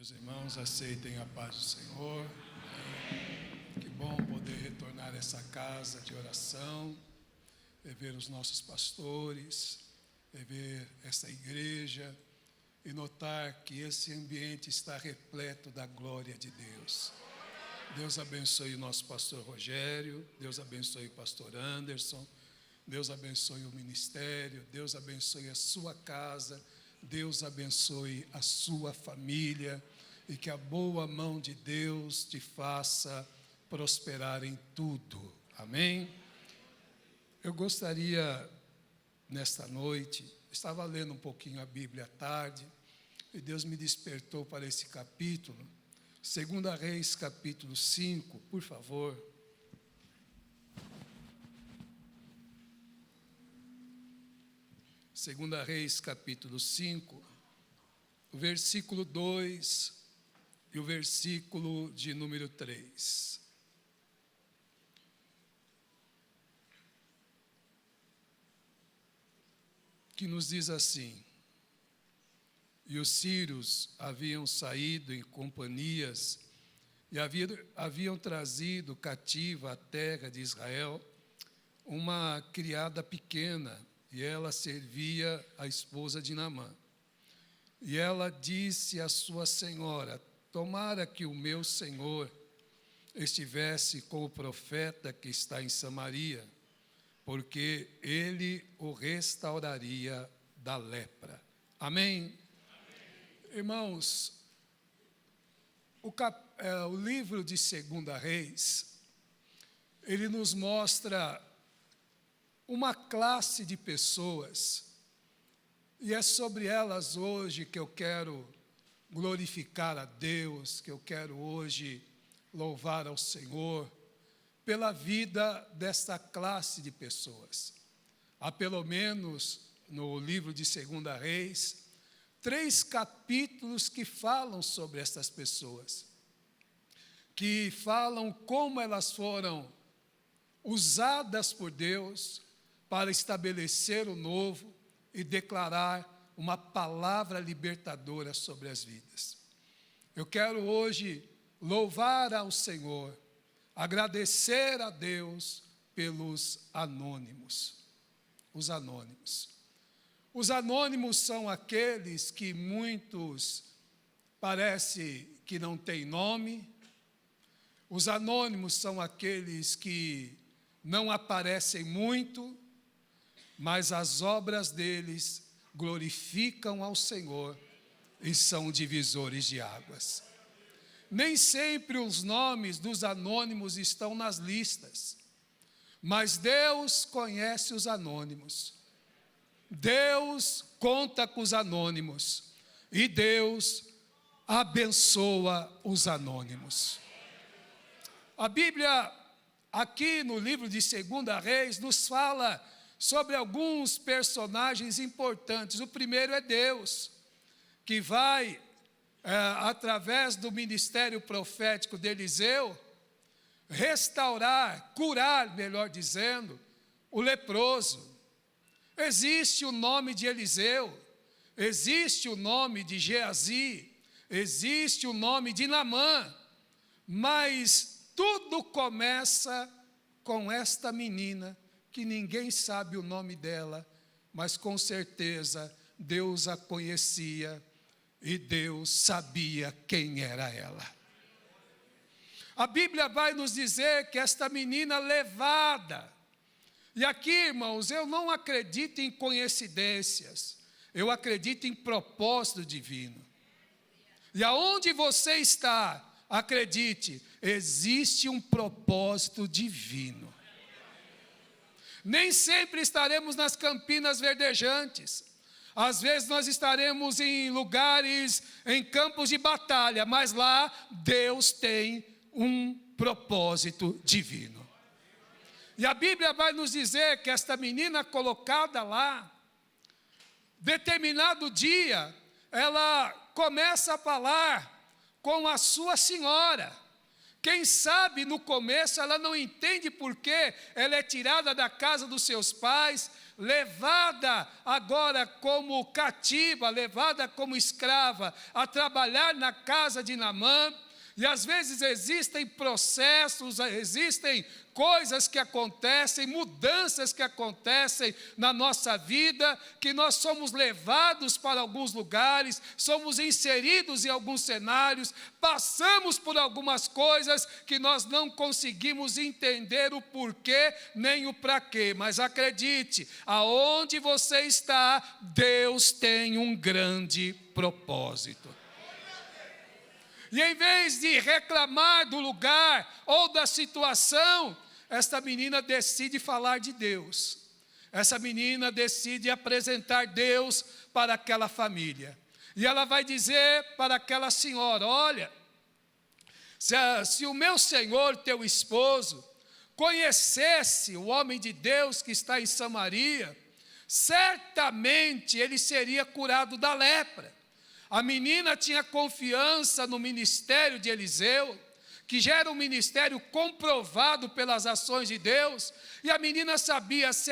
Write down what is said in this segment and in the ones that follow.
Meus irmãos, aceitem a paz do Senhor. Que bom poder retornar a essa casa de oração, ver os nossos pastores, ver essa igreja e notar que esse ambiente está repleto da glória de Deus. Deus abençoe o nosso pastor Rogério, Deus abençoe o pastor Anderson, Deus abençoe o ministério, Deus abençoe a sua casa, Deus abençoe a sua família e que a boa mão de Deus te faça prosperar em tudo. Amém? Eu gostaria, nesta noite, estava lendo um pouquinho a Bíblia à tarde e Deus me despertou para esse capítulo, 2 Reis, capítulo 5, por favor. Segunda Reis, capítulo 5, o versículo 2 e o versículo de número 3. Que nos diz assim: E os sírios haviam saído em companhias e haviam trazido cativa à terra de Israel uma criada pequena, e ela servia a esposa de Naamã. E ela disse à sua senhora: tomara que o meu senhor estivesse com o profeta que está em Samaria, porque ele o restauraria da lepra. Amém? Irmãos, o livro de 2 Reis, ele nos mostra uma classe de pessoas, e é sobre elas hoje que eu quero glorificar a Deus, que eu quero hoje louvar ao Senhor, pela vida desta classe de pessoas. Há pelo menos, no livro de 2 Reis, 3 capítulos que falam sobre estas pessoas, que falam como elas foram usadas por Deus para estabelecer o novo e declarar uma palavra libertadora sobre as vidas. Eu quero hoje louvar ao Senhor, agradecer a Deus pelos anônimos. Os anônimos. Os anônimos são aqueles que muitos parece que não têm nome. Os anônimos são aqueles que não aparecem muito, mas as obras deles glorificam ao Senhor e são divisores de águas. Nem sempre os nomes dos anônimos estão nas listas, mas Deus conhece os anônimos. Deus conta com os anônimos e Deus abençoa os anônimos. A Bíblia, aqui no livro de 2 Reis, nos fala sobre alguns personagens importantes. O primeiro é Deus, que vai, através do ministério profético de Eliseu, restaurar, curar, melhor dizendo, o leproso. Existe o nome de Eliseu, existe o nome de Geazi, existe o nome de Naamã, mas tudo começa com esta menina, que ninguém sabe o nome dela, mas com certeza Deus a conhecia e Deus sabia quem era ela. A Bíblia vai nos dizer que esta menina levada, e aqui, irmãos, eu não acredito em coincidências, eu acredito em propósito divino. E aonde você está, acredite, existe um propósito divino. Nem sempre estaremos nas campinas verdejantes. Às vezes nós estaremos em lugares, em campos de batalha, mas lá Deus tem um propósito divino. E a Bíblia vai nos dizer que esta menina colocada lá, determinado dia, ela começa a falar com a sua senhora, Quem sabe no começo ela não entende por que ela é tirada da casa dos seus pais, levada agora como cativa, levada como escrava a trabalhar na casa de Naamã. E às vezes existem processos, existem coisas que acontecem, mudanças que acontecem na nossa vida, que nós somos levados para alguns lugares, somos inseridos em alguns cenários, passamos por algumas coisas que nós não conseguimos entender o porquê nem o para quê. Mas acredite, aonde você está, Deus tem um grande propósito. E em vez de reclamar do lugar ou da situação, esta menina decide falar de Deus. Essa menina decide apresentar Deus para aquela família. E ela vai dizer para aquela senhora: olha, se o meu senhor, teu esposo, conhecesse o homem de Deus que está em Samaria, certamente ele seria curado da lepra. A menina tinha confiança no ministério de Eliseu, que já era um ministério comprovado pelas ações de Deus, e a menina sabia, se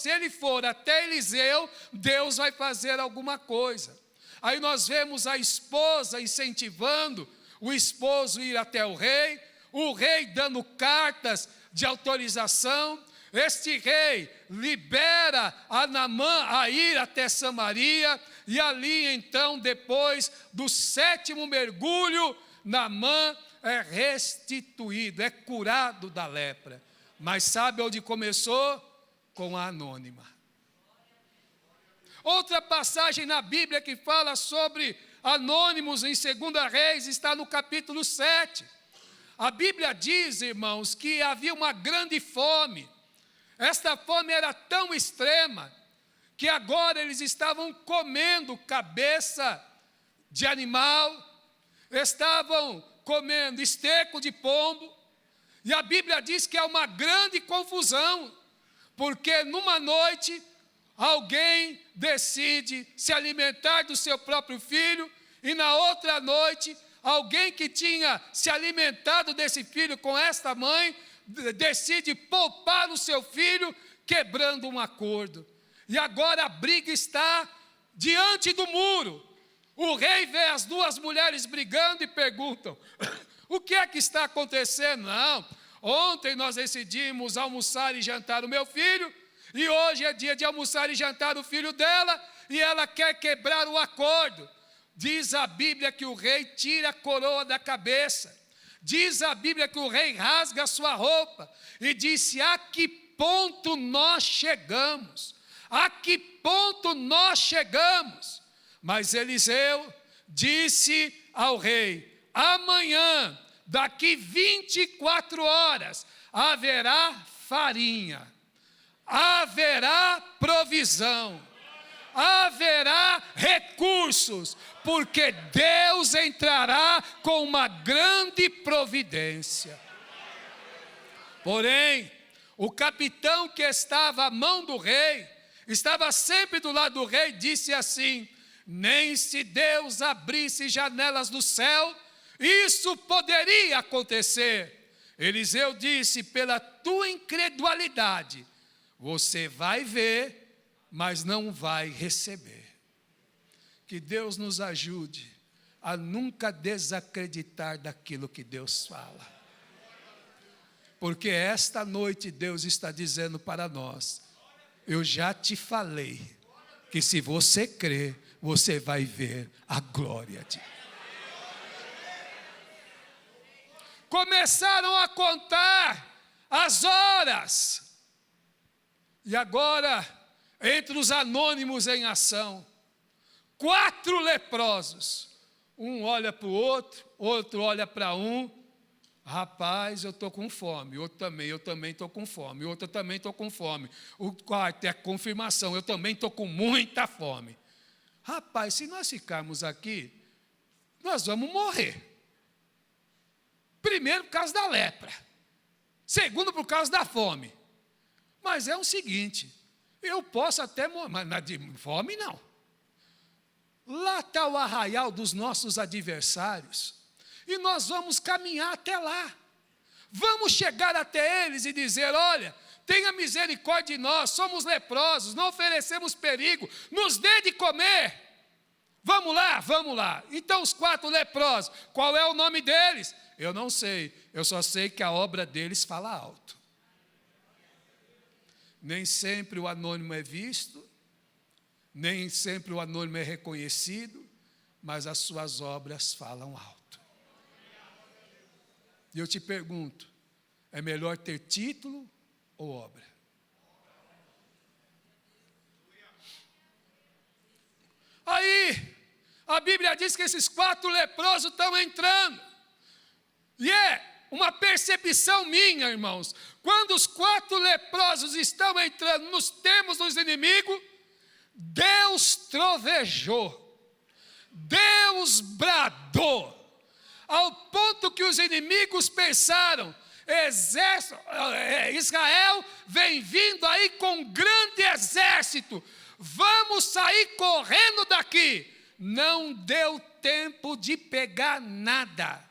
ele for até Eliseu, Deus vai fazer alguma coisa. Aí nós vemos a esposa incentivando o esposo a ir até o rei dando cartas de autorização. Este rei libera a Naamã a ir até Samaria, e ali então, depois do 7º mergulho, Naamã é restituído, é curado da lepra. Mas sabe onde começou? Com a anônima. Outra passagem na Bíblia que fala sobre anônimos em 2 Reis está no capítulo 7. A Bíblia diz, irmãos, que havia uma grande fome. Esta fome era tão extrema que agora eles estavam comendo cabeça de animal, estavam comendo esterco de pombo, e a Bíblia diz que há uma grande confusão, porque numa noite alguém decide se alimentar do seu próprio filho, e na outra noite alguém que tinha se alimentado desse filho com esta mãe, decide poupar o seu filho, quebrando um acordo. E agora a briga está diante do muro. O rei vê as duas mulheres brigando e perguntam: o que é que está acontecendo? Não, ontem nós decidimos almoçar e jantar o meu filho, e hoje é dia de almoçar e jantar o filho dela, e ela quer quebrar o acordo. Diz a Bíblia que o rei tira a coroa da cabeça. Diz a Bíblia que o rei rasga a sua roupa e disse: a que ponto nós chegamos? A que ponto nós chegamos? Mas Eliseu disse ao rei: amanhã, daqui 24 horas, haverá farinha, haverá provisão, haverá recursos, porque Deus entrará com uma grande providência. Porém, o capitão que estava à mão do rei, estava sempre do lado do rei, disse assim: nem se Deus abrisse janelas do céu, isso poderia acontecer. Eliseu disse: pela tua incredulidade, você vai ver, mas não vai receber. Que Deus nos ajude a nunca desacreditar daquilo que Deus fala. Porque esta noite Deus está dizendo para nós: eu já te falei que se você crer, você vai ver a glória de Deus. Começaram a contar as horas. E agora, entre os anônimos em ação, 4 leprosos. Um olha para o outro, outro olha para um. Rapaz, eu estou com fome. Eu também estou com fome. Outro, eu também estou com fome. O quarto é a confirmação: eu também estou com muita fome. Rapaz, se nós ficarmos aqui, nós vamos morrer. Primeiro, por causa da lepra. Segundo, por causa da fome. Mas é o seguinte: eu posso até morrer, mas de fome não. Lá está o arraial dos nossos adversários. E nós vamos caminhar até lá. Vamos chegar até eles e dizer: olha, tenha misericórdia de nós, somos leprosos, não oferecemos perigo, nos dê de comer. Vamos lá, vamos lá. Então os 4 leprosos, qual é o nome deles? Eu não sei, eu só sei que a obra deles fala alto. Nem sempre o anônimo é visto, nem sempre o anônimo é reconhecido, mas as suas obras falam alto. E eu te pergunto, é melhor ter título ou obra? Aí, a Bíblia diz que esses 4 leprosos estão entrando. E é uma percepção minha, irmãos. Quando os 4 leprosos estão entrando nos termos dos inimigos, Deus trovejou, Deus bradou, ao ponto que os inimigos pensaram: Israel vem vindo aí com um grande exército, vamos sair correndo daqui. Não deu tempo de pegar nada.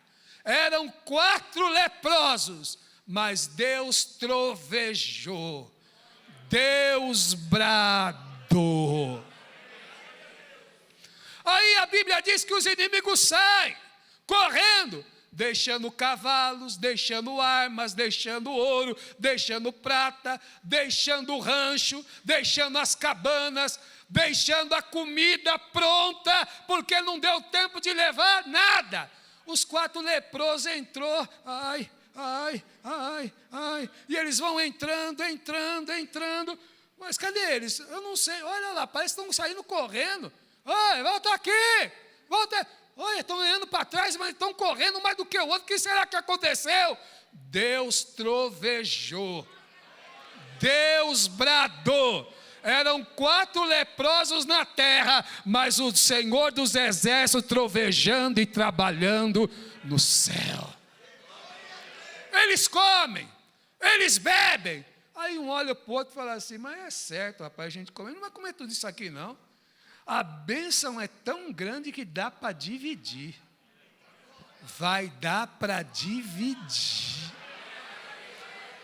Eram 4 leprosos, mas Deus trovejou, Deus bradou. Aí a Bíblia diz que os inimigos saem correndo, deixando cavalos, deixando armas, deixando ouro, deixando prata, deixando rancho, deixando as cabanas, deixando a comida pronta, porque não deu tempo de levar nada. Os 4 leprosos entrou, e eles vão entrando, mas cadê eles? Eu não sei, olha lá, parece que estão saindo correndo. Olha, volta aqui, volta. Olha, estão olhando para trás, mas estão correndo mais do que o outro. O que será que aconteceu? Deus trovejou, Deus bradou. Eram 4 leprosos na terra, mas o Senhor dos exércitos trovejando e trabalhando no céu. Eles comem, eles bebem. Aí um olha para o outro e fala assim: mas é certo, rapaz, a gente come, não vai comer tudo isso aqui não. A bênção é tão grande que dá para dividir. Vai dar para dividir.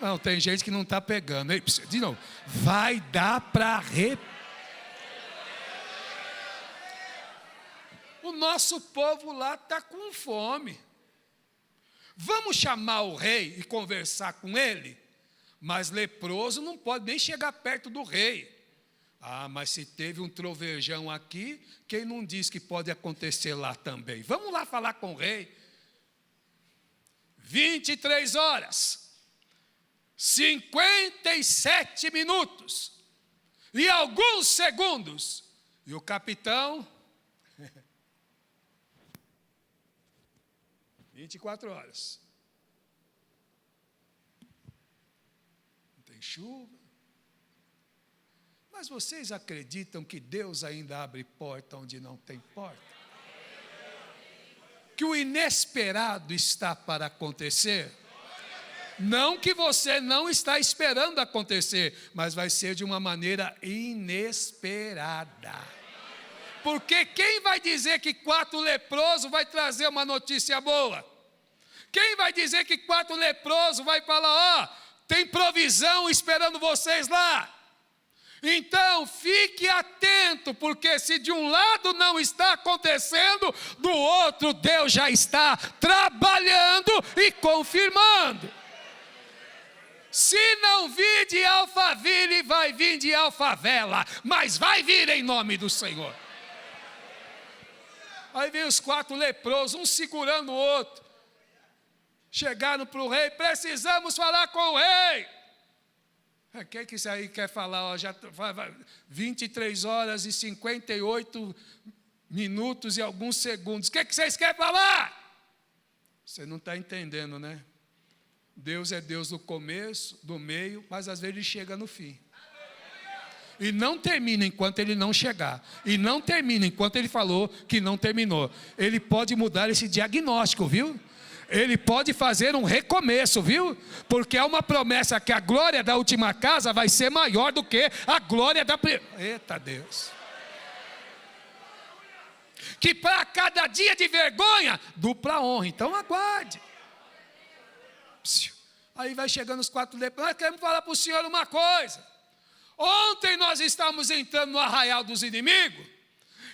Não, tem gente que não está pegando. De novo, vai dar para O nosso povo lá está com fome. Vamos chamar o rei e conversar com ele? Mas leproso não pode nem chegar perto do rei. Ah, mas se teve um trovejão aqui, quem não diz que pode acontecer lá também? Vamos lá falar com o rei. 23 horas. 57 minutos e alguns segundos, e o capitão, 24 horas, não tem chuva, mas vocês acreditam que Deus ainda abre porta onde não tem porta? Que o inesperado está para acontecer? Não que você não está esperando acontecer, mas vai ser de uma maneira inesperada. Porque quem vai dizer que 4 leprosos vai trazer uma notícia boa? Quem vai dizer que 4 leprosos vai falar: ó, tem provisão esperando vocês lá? Então fique atento, porque se de um lado não está acontecendo, do outro Deus já está trabalhando e confirmando. Se não vir de Alphaville, vai vir de Alfavela, mas vai vir em nome do Senhor. Aí vem os 4 leprosos, um segurando o outro. Chegaram para o rei: precisamos falar com o rei. O que isso aí quer falar? Ó, já 23 horas e 58 minutos e alguns segundos. O que vocês querem falar? Você não está entendendo, né? Deus é Deus do começo, do meio, mas às vezes Ele chega no fim. E não termina enquanto Ele não chegar. E não termina enquanto Ele falou que não terminou. Ele pode mudar esse diagnóstico, viu? Ele pode fazer um recomeço, viu? Porque é uma promessa que a glória da última casa vai ser maior do que a glória da primeira. Eita Deus! que para cada dia de vergonha, dupla honra. Então aguarde. Aí vai chegando os 4 leprosos. Nós queremos falar para o Senhor uma coisa. Ontem nós estávamos entrando no arraial dos inimigos,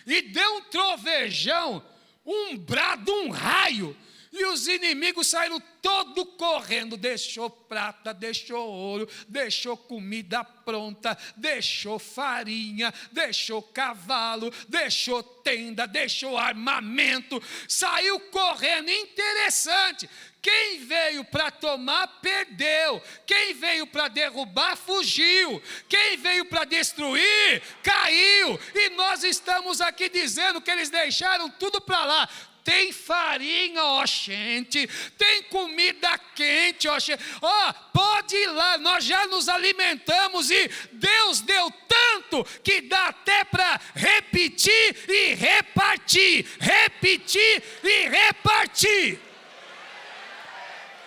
e deu um trovejão, um brado, um raio, e os inimigos saíram todo correndo, deixou prata, deixou ouro, deixou comida pronta, deixou farinha, deixou cavalo, deixou tenda, deixou armamento, saiu correndo. Interessante, quem veio para tomar, perdeu. Quem veio para derrubar, fugiu. Quem veio para destruir, caiu. E nós estamos aqui dizendo que eles deixaram tudo para lá. Tem farinha, ó gente, tem comida quente, ó gente, ó, pode ir lá, nós já nos alimentamos e Deus deu tanto que dá até para repetir e repartir, repetir e repartir.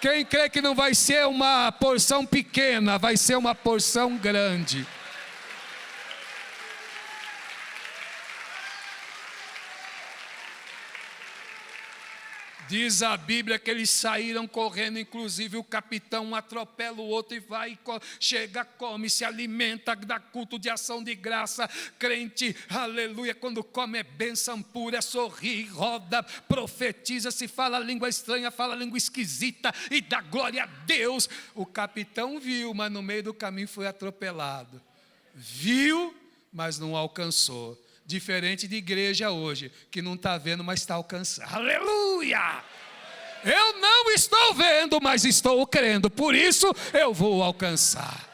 Quem crê que não vai ser uma porção pequena, vai ser uma porção grande. Diz a Bíblia que eles saíram correndo, inclusive o capitão atropela o outro e vai, chega, come, se alimenta, dá culto de ação de graça. Crente, aleluia, quando come é bênção pura, sorri, roda, profetiza, se fala língua estranha, fala língua esquisita e dá glória a Deus. O capitão viu, mas no meio do caminho foi atropelado. Viu, mas não alcançou. Diferente de igreja hoje, que não está vendo, mas está alcançando. Aleluia! Eu não estou vendo, mas estou crendo, por isso eu vou alcançar.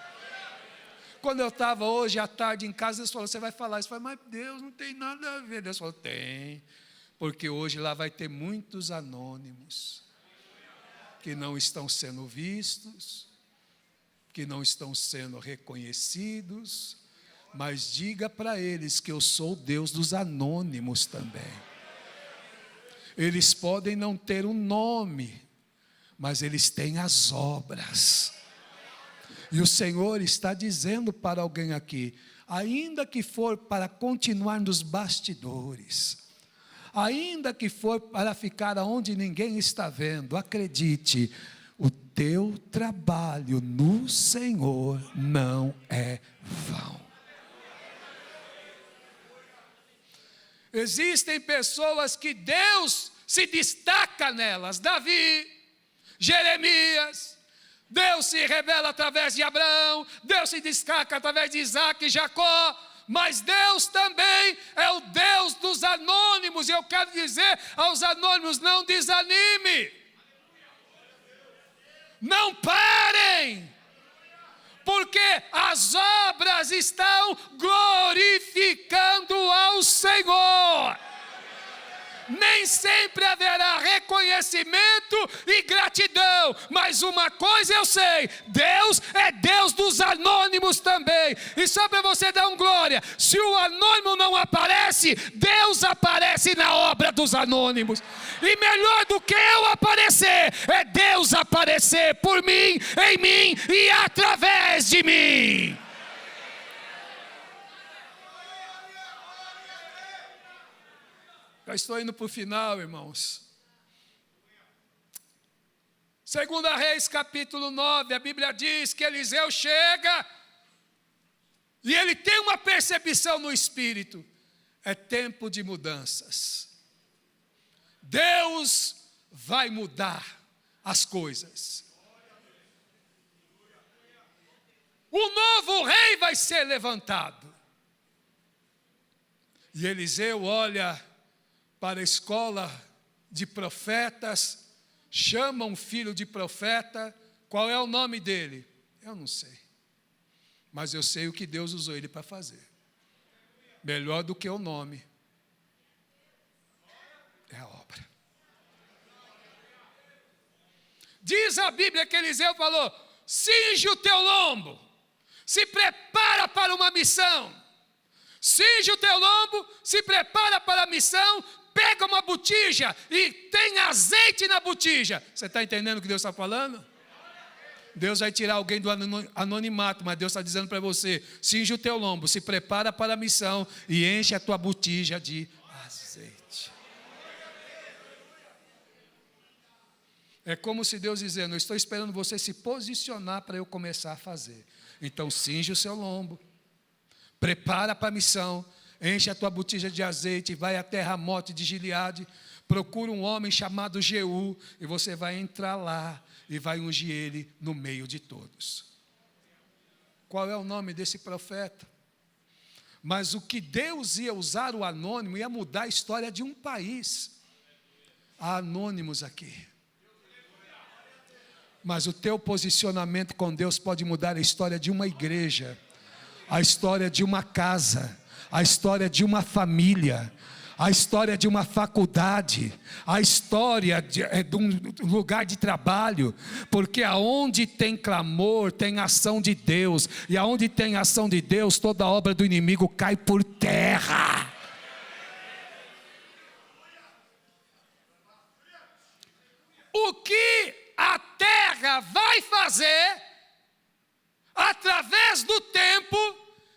Quando eu estava hoje à tarde em casa, Deus falou, você vai falar isso? Eu falei, mas Deus, não tem nada a ver. Deus falou, tem, porque hoje lá vai ter muitos anônimos, que não estão sendo vistos, que não estão sendo reconhecidos, mas diga para eles que eu sou o Deus dos anônimos também. Eles podem não ter um nome, mas eles têm as obras. E o Senhor está dizendo para alguém aqui, ainda que for para continuar nos bastidores, ainda que for para ficar onde ninguém está vendo, acredite, o teu trabalho no Senhor não é vão. Existem pessoas que Deus se destaca nelas. Davi, Jeremias, Deus se revela através de Abraão, Deus se destaca através de Isaac e Jacó, mas Deus também é o Deus dos anônimos. E eu quero dizer aos anônimos, não desanime, não parem, porque as obras estão glorificando ao Senhor. Nem sempre haverá reconhecimento e gratidão, mas uma coisa eu sei, Deus é Deus dos anônimos também. E só para você dar um glória, se o anônimo não aparece, Deus aparece na obra dos anônimos. E melhor do que eu aparecer, é Deus aparecer por mim, em mim e através de mim. Já estou indo para o final, irmãos. 2 Reis capítulo 9, a Bíblia diz que Eliseu chega e ele tem uma percepção no espírito. É tempo de mudanças. Deus vai mudar as coisas. O novo rei vai ser levantado. E Eliseu olha para a escola de profetas, chama um filho de profeta. Qual é o nome dele? Eu não sei, mas eu sei o que Deus usou ele para fazer. Melhor do que o nome é a obra. Diz a Bíblia que Eliseu falou, cinge o teu lombo, se prepara para uma missão. Cinge o teu lombo, se prepara para a missão, pega uma botija e tem azeite na botija. Você está entendendo o que Deus está falando? Deus vai tirar alguém do anonimato, mas Deus está dizendo para você, cinge o teu lombo, se prepara para a missão e enche a tua botija de azeite. É como se Deus dizendo: eu estou esperando você se posicionar para eu começar a fazer. Então cinge o seu lombo, prepara para a missão, enche a tua botija de azeite, vai até Ramote de Gileade, procura um homem chamado Jeú, e você vai entrar lá e vai ungir ele no meio de todos. Qual é o nome desse profeta? Mas o que Deus ia usar o anônimo ia mudar a história de um país. Há anônimos aqui. Mas o teu posicionamento com Deus pode mudar a história de uma igreja, a história de uma casa, a história de uma família, a história de uma faculdade, a história de um lugar de trabalho, porque aonde tem clamor, tem ação de Deus, e aonde tem ação de Deus, toda obra do inimigo cai por terra. O que a terra vai fazer, através do tempo,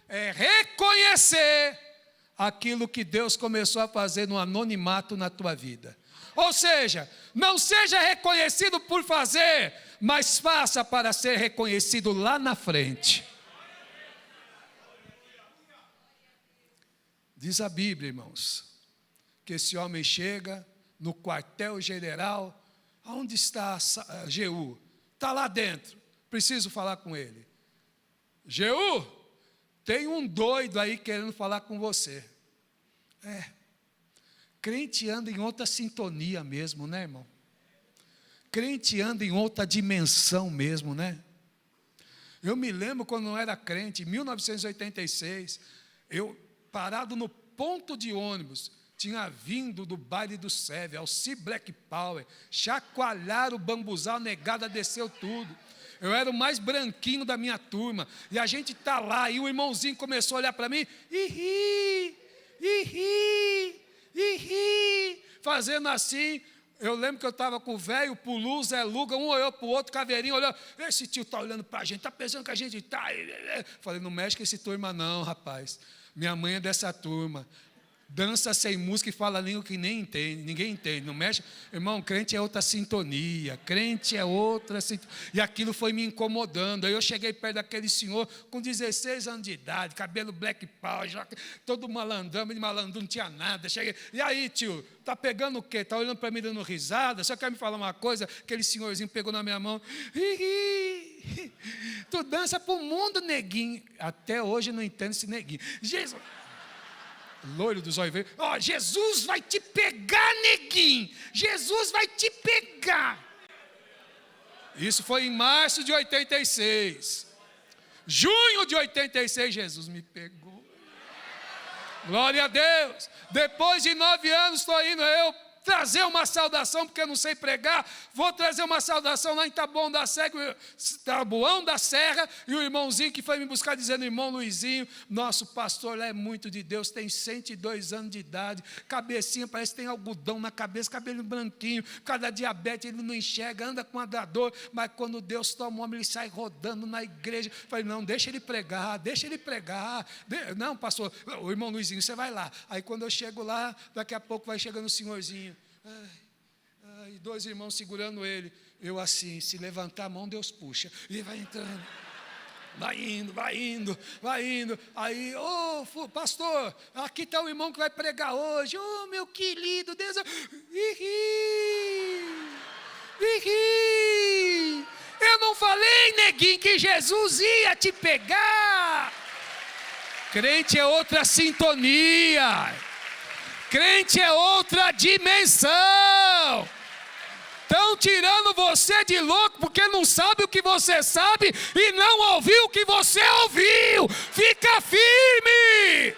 é reconhecer aquilo que Deus começou a fazer no anonimato na tua vida. Ou seja, não seja reconhecido por fazer, mas faça para ser reconhecido lá na frente. Diz a Bíblia, irmãos, que esse homem chega no quartel-general. Onde está Jeú? Está lá dentro, preciso falar com ele. Jeú, tem um doido aí querendo falar com você. Crente anda em outra sintonia mesmo, né, irmão? Crente anda em outra dimensão mesmo, né? Eu me lembro quando eu era crente, em 1986, eu parado no ponto de ônibus, tinha vindo do baile do Seve, Alci Black Power, chacoalhar o bambuzal, negada desceu tudo. Eu era o mais branquinho da minha turma, e a gente está lá, e o irmãozinho começou a olhar para mim, e ri, fazendo assim. Eu lembro que eu estava com o velho, o Pulu, Zé Luga, um olhou para o outro, Caveirinho olhou, esse tio está olhando para a gente, está pensando que a gente está... Falei, não mexe com esse turma não, rapaz, minha mãe é dessa turma. Dança sem música e fala língua que nem entende, ninguém entende, não mexe. Irmão, crente é outra sintonia, crente é outra sintonia. E aquilo foi me incomodando. Aí eu cheguei perto daquele senhor com 16 anos de idade, cabelo black power, todo malandrão, de malandro, não tinha nada. Cheguei, e aí, tio, tá pegando o quê? Tá olhando para mim dando risada? Só quer me falar uma coisa? Aquele senhorzinho pegou na minha mão. Tu dança pro mundo, neguinho. Até hoje eu não entendo esse neguinho. Jesus... Loiro dos olhos verdes. Jesus vai te pegar, neguinho. Jesus vai te pegar. Isso foi em março de 86. Junho de 86, Jesus me pegou. Glória a Deus. Depois de 9 anos, estou indo eu trazer uma saudação, porque eu não sei pregar. Vou trazer uma saudação lá em Taboão da Serra, e o irmãozinho que foi me buscar dizendo, irmão Luizinho, nosso pastor lá é muito de Deus, tem 102 anos de idade, cabecinha parece que tem algodão na cabeça, cabelo branquinho, cada diabetes ele não enxerga, anda com dor, mas quando Deus toma o homem, ele sai rodando na igreja. Falei, não, deixa ele pregar. Não, pastor, o irmão Luizinho, você vai lá. Aí quando eu chego lá, daqui a pouco vai chegando o senhorzinho, e 2 irmãos segurando ele. Eu assim, se levantar a mão, Deus puxa. E vai entrando. Vai indo. Aí, pastor, aqui está o irmão que vai pregar hoje. Meu querido Deus. Eu não falei, neguinho, que Jesus ia te pegar. Crente é outra sintonia. Crente é outra dimensão. Estão tirando você de louco porque não sabe o que você sabe e não ouviu o que você ouviu. Fica firme.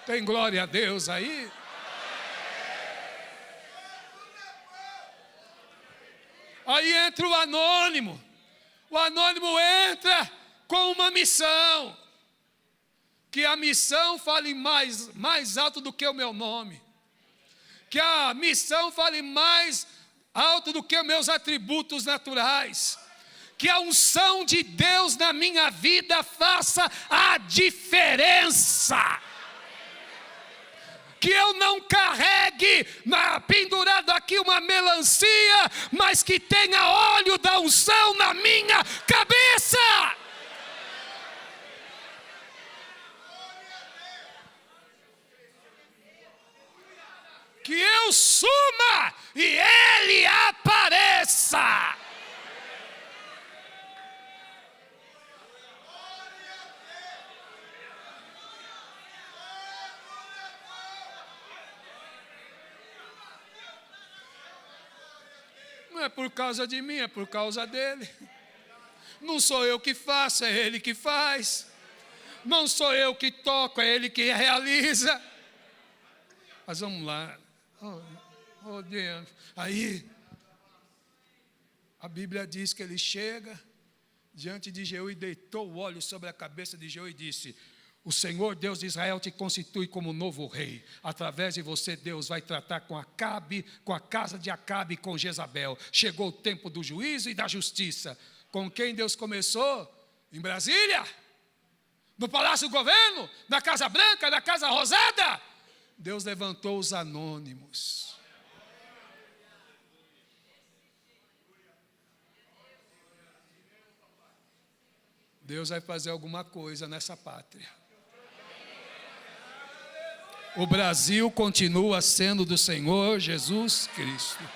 Tem glória a Deus aí? Aí entra o anônimo. O anônimo entra com uma missão. Que a missão fale mais alto do que o meu nome. Que a missão fale mais alto do que os meus atributos naturais. Que a unção de Deus na minha vida faça a diferença. Que eu não carregue pendurado aqui melancia, mas que tenha óleo da unção na minha cabeça. Que eu suma e ele apareça. Não é por causa de mim, é por causa dele. Não sou eu que faço, é ele que faz. Não sou eu que toco, é ele que realiza. Mas vamos lá. Oh Deus. Aí, a Bíblia diz que ele chega diante de Jeú e deitou o óleo sobre a cabeça de Jeú e disse: o Senhor Deus de Israel te constitui como novo rei. Através de você, Deus vai tratar com Acabe, com a casa de Acabe e com Jezabel. Chegou o tempo do juízo e da justiça. Com quem Deus começou? Em Brasília? No Palácio do Governo? Na Casa Branca? Na Casa Rosada? Deus levantou os anônimos. Deus vai fazer alguma coisa nessa pátria. O Brasil continua sendo do Senhor Jesus Cristo.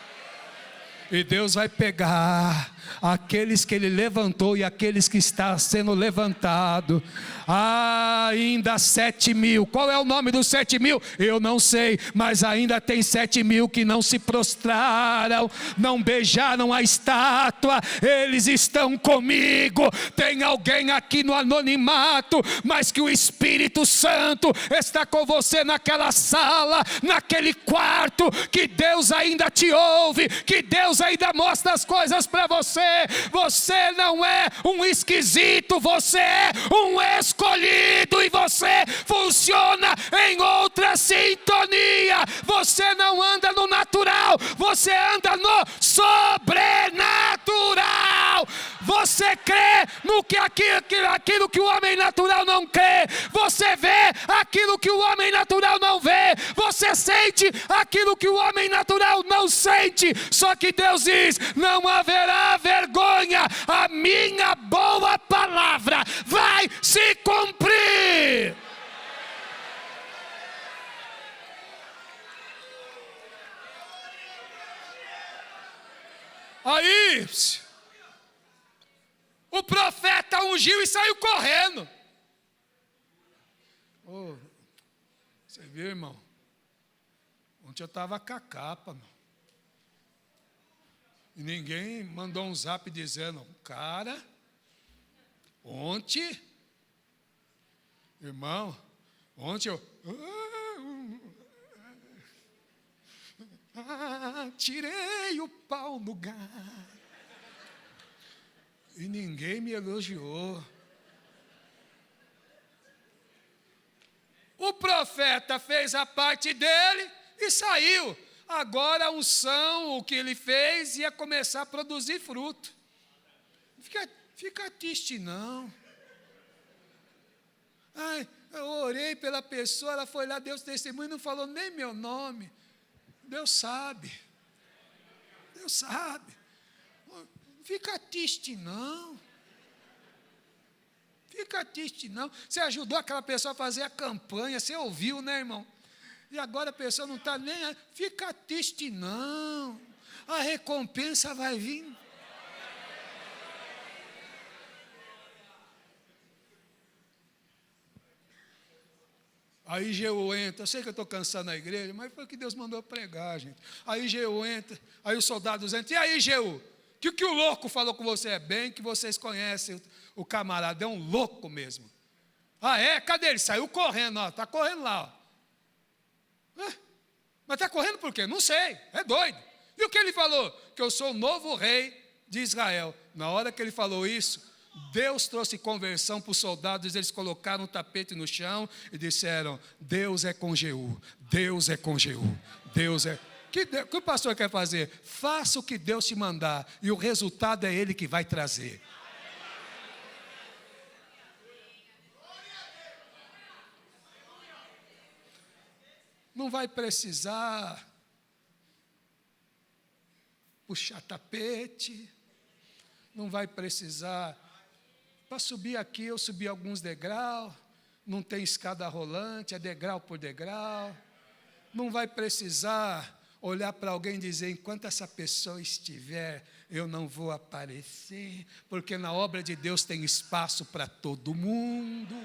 E Deus vai pegar aqueles que Ele levantou e aqueles que estão sendo levantados. Ainda 7.000. Qual é o nome dos 7.000? Eu não sei, mas ainda tem 7.000 que não se prostraram, não beijaram a estátua. Eles estão comigo. Tem alguém aqui no anonimato, mas que o Espírito Santo está com você naquela sala, naquele quarto, que Deus ainda te ouve, que Deus ainda mostra as coisas para você. Você não é um esquisito, você é um escolhido e você funciona em outra sintonia. Você não anda no natural, você anda no sobrenatural. Você crê no que aquilo que o homem natural não crê. Você vê aquilo que o homem natural não vê. Você sente aquilo que o homem natural não sente. Só que Deus diz: não haverá vergonha. A minha boa palavra vai se cumprir. Aí o profeta ungiu e saiu correndo. Oh, você viu, irmão? Ontem eu estava com a capa, meu. E ninguém mandou um zap dizendo: cara, ontem, irmão, ontem eu tirei o pau no gás. E ninguém me elogiou. O profeta fez a parte dele e saiu. Agora a unção, o que ele fez, ia começar a produzir fruto. Fica triste não. Ai, eu orei pela pessoa, ela foi lá, deu testemunho e não falou nem meu nome. Deus sabe. Deus sabe. Fica triste não. Fica triste não. Você ajudou aquela pessoa a fazer a campanha, você ouviu, né, irmão? E agora a pessoa não está nem aí. Fica triste não. A recompensa vai vir. Aí Jeú entra. Eu sei que eu estou cansado na igreja, mas foi o que Deus mandou pregar, gente. Aí Jeú entra, aí os soldados entram. E aí, Jeú? O que o louco falou com você? É bem que vocês conhecem o camarada, é um louco mesmo. Ah, é? Cadê ele? Saiu correndo, ó. Está correndo lá, ó. Mas está correndo por quê? Não sei, é doido. E o que ele falou? Que eu sou o novo rei de Israel. Na hora que ele falou isso, Deus trouxe conversão para os soldados. Eles colocaram o tapete no chão e disseram: Deus é com Jeú, Deus é com Jeú, Deus é... O que o pastor quer fazer? Faça o que Deus te mandar e o resultado é Ele que vai trazer. Não vai precisar puxar tapete, não vai precisar. Para subir aqui, eu subi alguns degraus, não tem escada rolante, é degrau por degrau. Não vai precisar olhar para alguém e dizer, enquanto essa pessoa estiver, eu não vou aparecer, porque na obra de Deus tem espaço para todo mundo.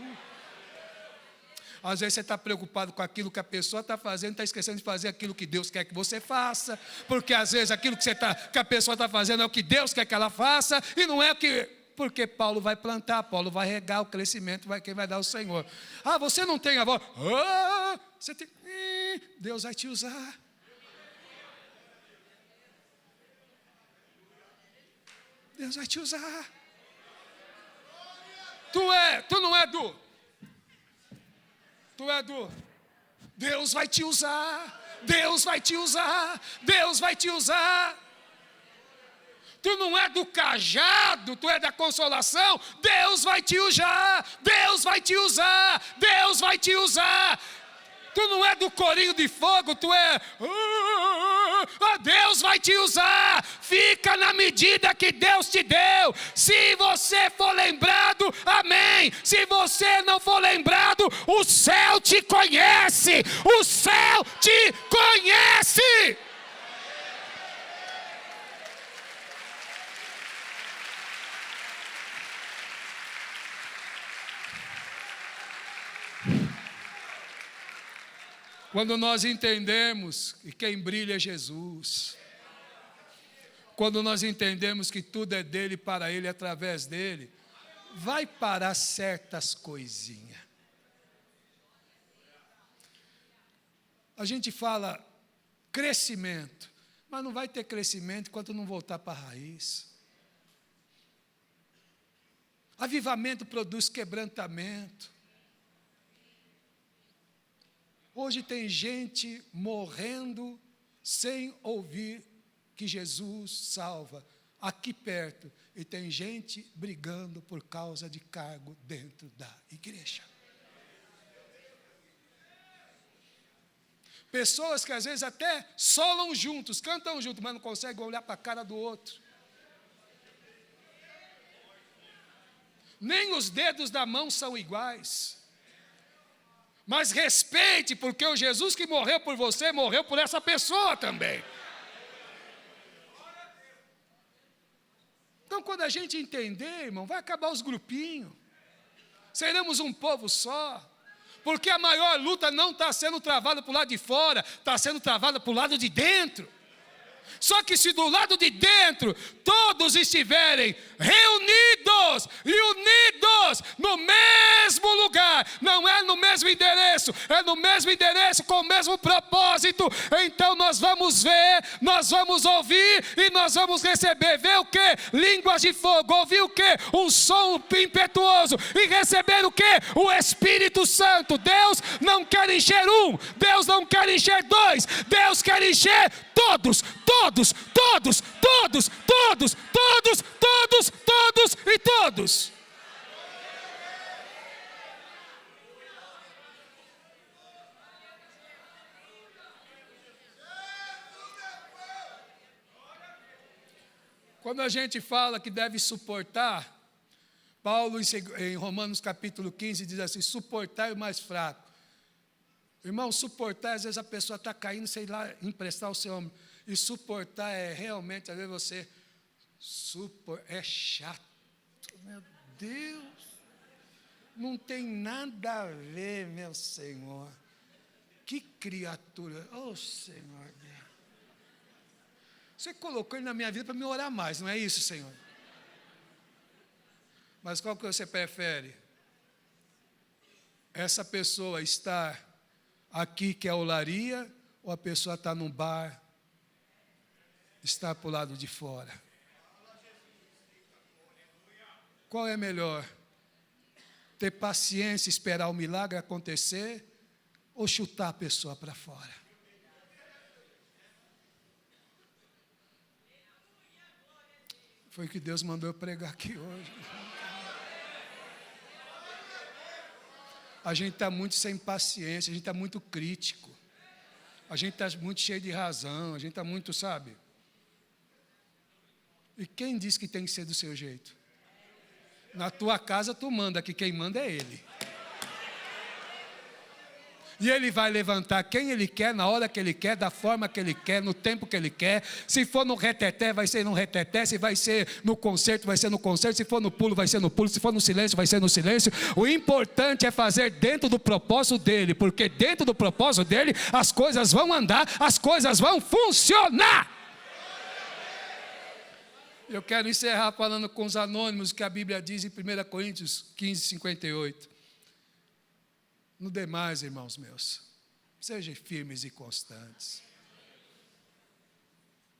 Às vezes você está preocupado com aquilo que a pessoa está fazendo, está esquecendo de fazer aquilo que Deus quer que você faça, porque às vezes aquilo que a pessoa está fazendo é o que Deus quer que ela faça, e não é o que... Porque Paulo vai plantar, Paulo vai regar, o crescimento quem vai dar o Senhor. Ah, você não tem a voz. Ah, você tem... Deus vai te usar. Deus vai te usar. Tu não é do. Tu é do. Deus vai te usar. Deus vai te usar. Deus vai te usar. Tu não é do cajado, tu é da consolação. Deus vai te usar. Deus vai te usar. Deus vai te usar. Tu não é do corinho de fogo, tu é... Deus vai te usar. Fica na medida que Deus te deu. Se você for lembrado, amém. Se você não for lembrado, o céu te conhece. O céu te conhece. Quando nós entendemos que quem brilha é Jesus, quando nós entendemos que tudo é dele, para ele, através dele, vai parar certas coisinhas. A gente fala crescimento, mas não vai ter crescimento enquanto não voltar para a raiz. Avivamento produz quebrantamento. Hoje tem gente morrendo sem ouvir que Jesus salva, aqui perto, e tem gente brigando por causa de cargo dentro da igreja. Pessoas que às vezes até solam juntos, cantam juntos, mas não conseguem olhar para a cara do outro. Nem os dedos da mão são iguais. Mas respeite, porque o Jesus que morreu por você, morreu por essa pessoa também. Então, quando a gente entender, irmão, vai acabar os grupinhos. Seremos um povo só. Porque a maior luta não está sendo travada para o lado de fora, está sendo travada para o lado de dentro. Só que se do lado de dentro todos estiverem reunidos e unidos no mesmo lugar, não é no mesmo endereço, é no mesmo endereço com o mesmo propósito, então nós vamos ver, nós vamos ouvir e nós vamos receber. Ver o quê? Línguas de fogo. Ouvir o quê? Um som impetuoso. E receber o quê? O Espírito Santo. Deus não quer encher um, Deus não quer encher dois, Deus quer encher todos, todos, todos, todos, todos, todos, todos, todos e todos. Quando a gente fala que deve suportar, Paulo em Romanos capítulo 15 diz assim, suportar o mais fraco. Irmão, suportar, às vezes a pessoa está caindo, sei lá, emprestar o seu ombro. E suportar é realmente, às vezes você, é chato. Meu Deus, não tem nada a ver, meu Senhor. Que criatura, oh Senhor. Você colocou ele na minha vida para me orar mais, não é isso, Senhor? Mas qual que você prefere? Essa pessoa estar aqui, que é a olaria, ou a pessoa está num bar, está para o lado de fora? Qual é melhor? Ter paciência, esperar o milagre acontecer, ou chutar a pessoa para fora? Foi o que Deus mandou eu pregar aqui hoje. A gente está muito sem paciência, a gente está muito crítico. A gente está muito cheio de razão, a gente está muito, sabe? E quem diz que tem que ser do seu jeito? Na tua casa tu manda, que quem manda é Ele. E Ele vai levantar quem Ele quer, na hora que Ele quer, da forma que Ele quer, no tempo que Ele quer. Se for no reteté, vai ser no reteté. Se vai ser no concerto, vai ser no concerto. Se for no pulo, vai ser no pulo. Se for no silêncio, vai ser no silêncio. O importante é fazer dentro do propósito dEle, porque dentro do propósito dEle, as coisas vão andar, as coisas vão funcionar. Eu quero encerrar falando com os anônimos, que a Bíblia diz em 1 Coríntios 15, 58. No demais, irmãos meus, sejam firmes e constantes.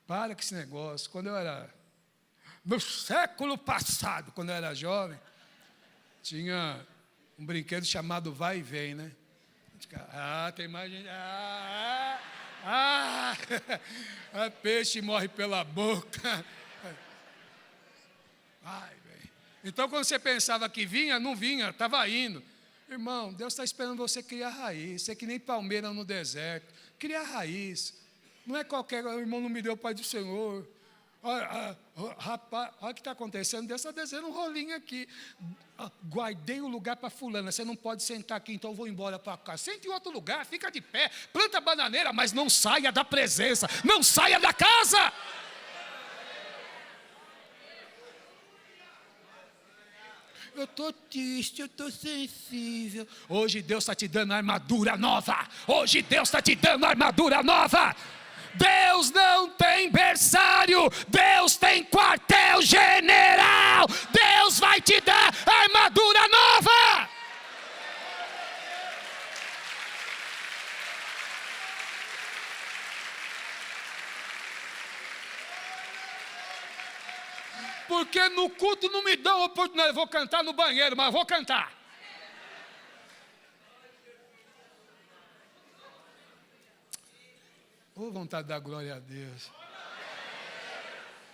Para com esse negócio. Quando eu era, no século passado, quando eu era jovem, tinha um brinquedo chamado Vai e Vem, né? Tem mais gente. Peixe morre pela boca. Vai, vem. Então, quando você pensava que vinha, não vinha, estava indo. Irmão, Deus está esperando você criar raiz. Você é que nem palmeira no deserto. Criar raiz. Não é qualquer irmão não me deu o Pai do Senhor. Rapaz, olha o que está acontecendo. Deus está desenhando um rolinho aqui. Guardei o lugar para fulana. Você não pode sentar aqui, então eu vou embora para cá. Sente em outro lugar, fica de pé. Planta bananeira, mas não saia da presença. Não saia da casa. Eu estou triste, eu estou sensível. Hoje Deus está te dando armadura nova. Hoje Deus está te dando armadura nova. Deus não tem berçário. Deus tem quartel-general. Deus vai te dar armadura nova. Porque no culto não me dão oportunidade. Eu vou cantar no banheiro, mas vou cantar. Vontade de dar glória a Deus.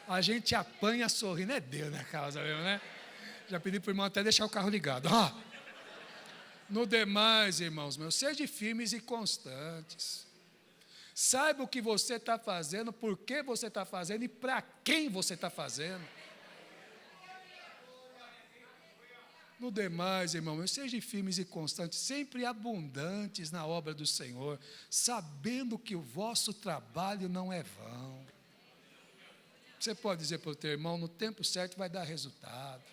A gente apanha sorrindo, é Deus na causa mesmo, né? Já pedi para o irmão até deixar o carro ligado. No demais, irmãos meus, sejam firmes e constantes. Saiba o que você está fazendo, por que você está fazendo e para quem você está fazendo. No demais, irmãos, sejam firmes e constantes, sempre abundantes na obra do Senhor, sabendo que o vosso trabalho não é vão. Você pode dizer para o teu irmão, no tempo certo vai dar resultado.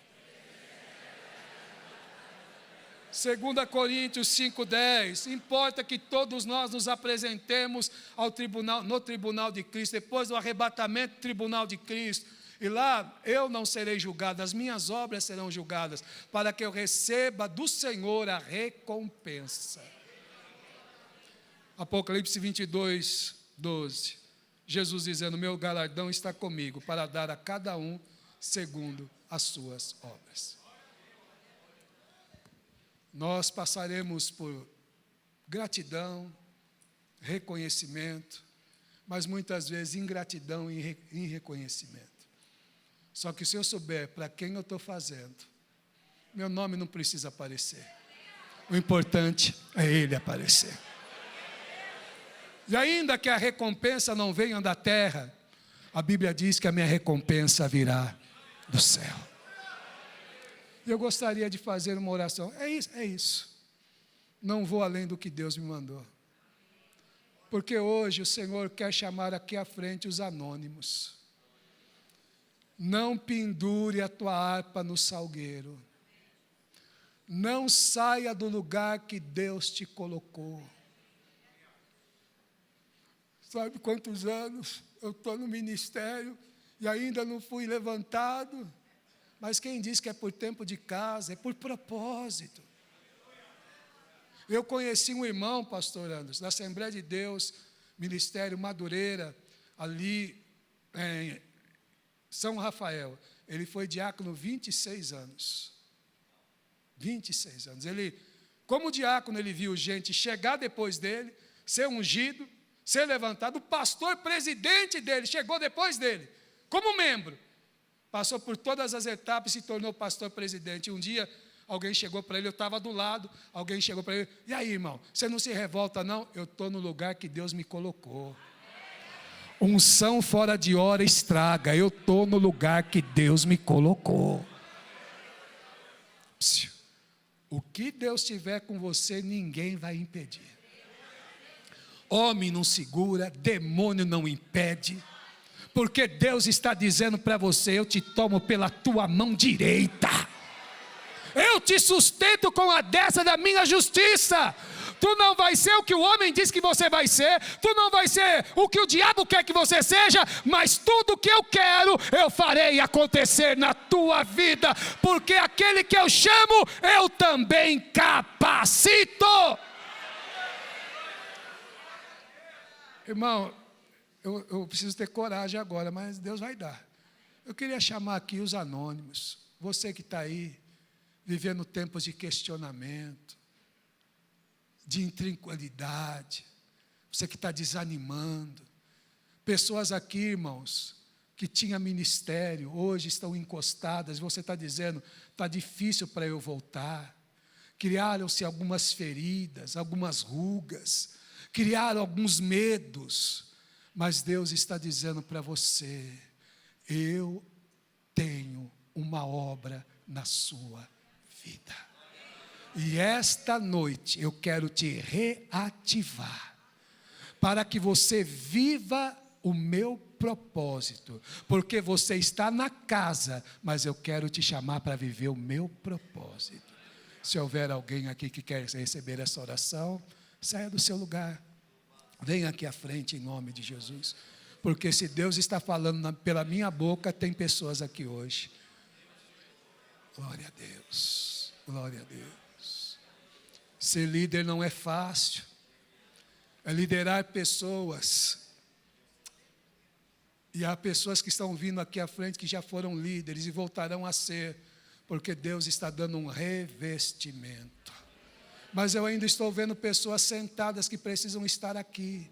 2 Coríntios 5,10, importa que todos nós nos apresentemos no tribunal de Cristo, depois do arrebatamento do tribunal de Cristo, e lá eu não serei julgado, as minhas obras serão julgadas, para que eu receba do Senhor a recompensa. Apocalipse 22, 12. Jesus dizendo, meu galardão está comigo, para dar a cada um segundo as suas obras. Nós passaremos por gratidão, reconhecimento, mas muitas vezes ingratidão e reconhecimento. Só que se eu souber para quem eu estou fazendo, meu nome não precisa aparecer. O importante é Ele aparecer. E ainda que a recompensa não venha da terra, a Bíblia diz que a minha recompensa virá do céu. Eu gostaria de fazer uma oração. É isso. Não vou além do que Deus me mandou. Porque hoje o Senhor quer chamar aqui à frente os anônimos. Não pendure a tua harpa no salgueiro. Não saia do lugar que Deus te colocou. Sabe quantos anos eu estou no ministério e ainda não fui levantado? Mas quem diz que é por tempo de casa, é por propósito. Eu conheci um irmão, pastor Anderson, da Assembleia de Deus, Ministério Madureira, ali em São Rafael. Ele foi diácono 26 anos. 26 anos. Ele, como diácono, ele viu gente chegar depois dele, ser ungido, ser levantado. O pastor presidente dele chegou depois dele, como membro. Passou por todas as etapas e se tornou pastor presidente. Um dia, alguém chegou para ele, eu estava do lado, alguém chegou para ele, e aí, irmão, você não se revolta não? Eu estou no lugar que Deus me colocou. Unção fora de hora estraga. Eu estou no lugar que Deus me colocou. O que Deus tiver com você, ninguém vai impedir. Homem não segura, demônio não impede. Porque Deus está dizendo para você: eu te tomo pela tua mão direita. Eu te sustento com a destra da minha justiça. Tu não vai ser o que o homem diz que você vai ser. Tu não vai ser o que o diabo quer que você seja. Mas tudo que eu quero, eu farei acontecer na tua vida. Porque aquele que eu chamo, eu também capacito. Irmão, eu preciso ter coragem agora, mas Deus vai dar. Eu queria chamar aqui os anônimos. Você que está aí, vivendo tempos de questionamento, de intranquilidade, você que está desanimando, pessoas aqui, irmãos, que tinham ministério, hoje estão encostadas, você está dizendo: está difícil para eu voltar. Criaram-se algumas feridas, algumas rugas, criaram alguns medos, mas Deus está dizendo para você: eu tenho uma obra na sua vida. E esta noite eu quero te reativar, para que você viva o meu propósito, porque você está na casa, mas eu quero te chamar para viver o meu propósito. Se houver alguém aqui que quer receber essa oração, saia do seu lugar, venha aqui à frente em nome de Jesus, porque se Deus está falando pela minha boca, tem pessoas aqui hoje. Glória a Deus, glória a Deus. Ser líder não é fácil, é liderar pessoas. E há pessoas que estão vindo aqui à frente que já foram líderes e voltarão a ser, porque Deus está dando um revestimento. Mas eu ainda estou vendo pessoas sentadas que precisam estar aqui.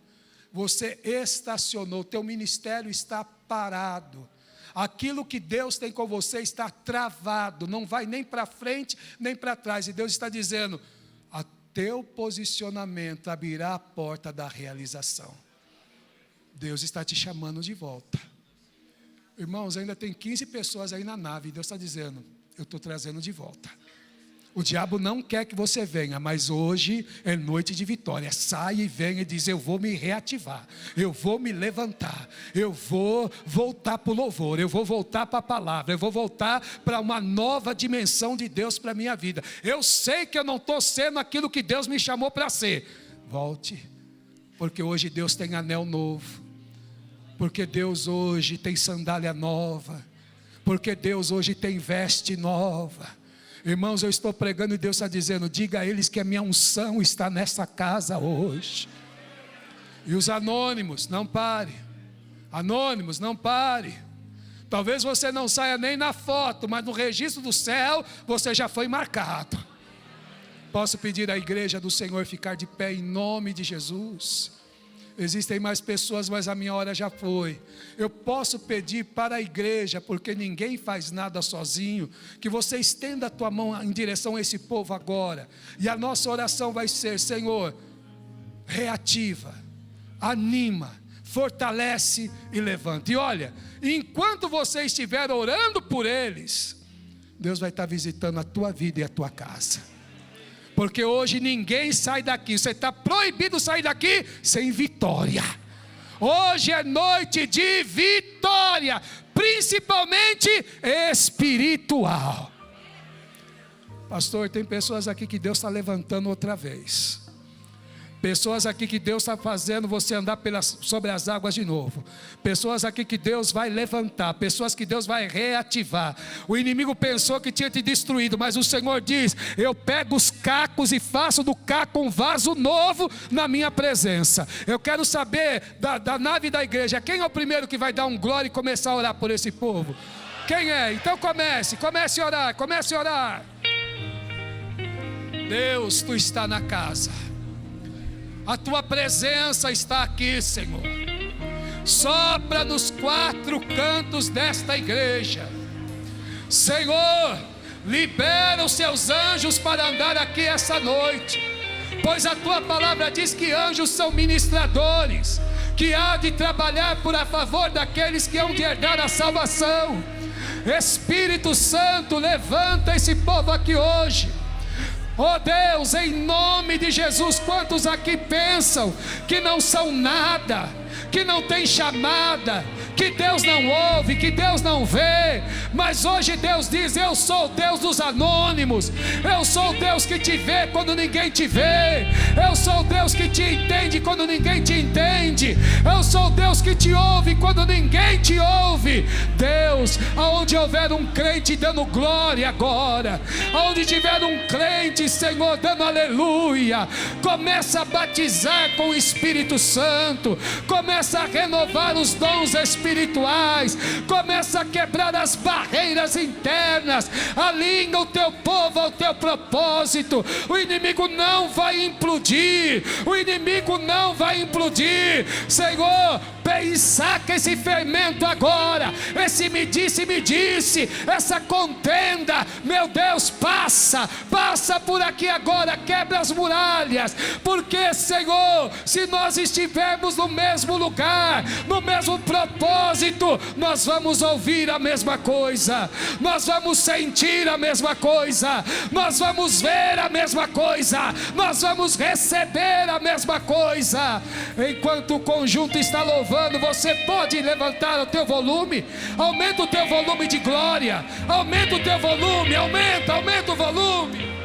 Você estacionou, teu ministério está parado. Aquilo que Deus tem com você está travado, não vai nem para frente nem para trás. E Deus está dizendo: a teu posicionamento abrirá a porta da realização. Deus está te chamando de volta. Irmãos, ainda tem 15 pessoas aí na nave, e Deus está dizendo: eu estou trazendo de volta. O diabo não quer que você venha, mas hoje é noite de vitória. Sai e venha e diz: eu vou me reativar, eu vou me levantar, eu vou voltar para o louvor, eu vou voltar para a palavra, eu vou voltar para uma nova dimensão de Deus para a minha vida. Eu sei que eu não estou sendo aquilo que Deus me chamou para ser. Volte, porque hoje Deus tem anel novo, porque Deus hoje tem sandália nova, porque Deus hoje tem veste nova. Irmãos, eu estou pregando e Deus está dizendo: diga a eles que a minha unção está nessa casa hoje. E os anônimos, não pare. Anônimos, não pare. Talvez você não saia nem na foto, mas no registro do céu você já foi marcado. Posso pedir à igreja do Senhor ficar de pé em nome de Jesus? Existem mais pessoas, mas a minha hora já foi. Eu posso pedir para a igreja, porque ninguém faz nada sozinho, que você estenda a tua mão em direção a esse povo agora. E a nossa oração vai ser: Senhor, reativa, anima, fortalece e levanta. E olha, enquanto você estiver orando por eles, Deus vai estar visitando a tua vida e a tua casa. Porque hoje ninguém sai daqui, você está proibido sair daqui sem vitória. Hoje é noite de vitória, principalmente espiritual. Pastor, tem pessoas aqui que Deus está levantando outra vez. Pessoas aqui que Deus está fazendo você andar sobre as águas de novo. Pessoas aqui que Deus vai levantar. Pessoas que Deus vai reativar. O inimigo pensou que tinha te destruído, mas o Senhor diz: eu pego os cacos e faço do caco um vaso novo na minha presença. Eu quero saber da nave da igreja, quem é o primeiro que vai dar um glória e começar a orar por esse povo? Quem é? Então comece a orar, comece a orar. Deus, Tu está na casa. A Tua presença está aqui, Senhor. Sopra nos 4 cantos desta igreja. Senhor, libera os Seus anjos para andar aqui essa noite, pois a Tua palavra diz que anjos são ministradores, que há de trabalhar por a favor daqueles que hão de herdar a salvação. Espírito Santo, levanta esse povo aqui hoje. Oh Deus, em nome de Jesus, quantos aqui pensam que não são nada, que não tem chamada, que Deus não ouve, que Deus não vê, mas hoje Deus diz: eu sou o Deus dos anônimos, eu sou o Deus que te vê quando ninguém te vê, eu sou o Deus que te entende quando ninguém te entende, eu sou o Deus que te ouve quando ninguém te ouve. Deus, aonde houver um crente dando glória agora, aonde tiver um crente, Senhor, dando aleluia, começa a batizar com o Espírito Santo, começa a renovar os dons espirituais, começa a quebrar as barreiras internas, alinha o teu povo ao teu propósito. O inimigo não vai implodir, o inimigo não vai implodir. Senhor, saca esse fermento agora, esse me disse, essa contenda, meu Deus, passa por aqui agora, quebra as muralhas, porque, Senhor, se nós estivermos no mesmo lugar, no mesmo propósito, nós vamos ouvir a mesma coisa, nós vamos sentir a mesma coisa, nós vamos ver a mesma coisa, nós vamos receber a mesma coisa. Enquanto o conjunto está louvando, você pode levantar o teu volume, aumenta o teu volume de glória, aumenta o teu volume, aumenta o volume.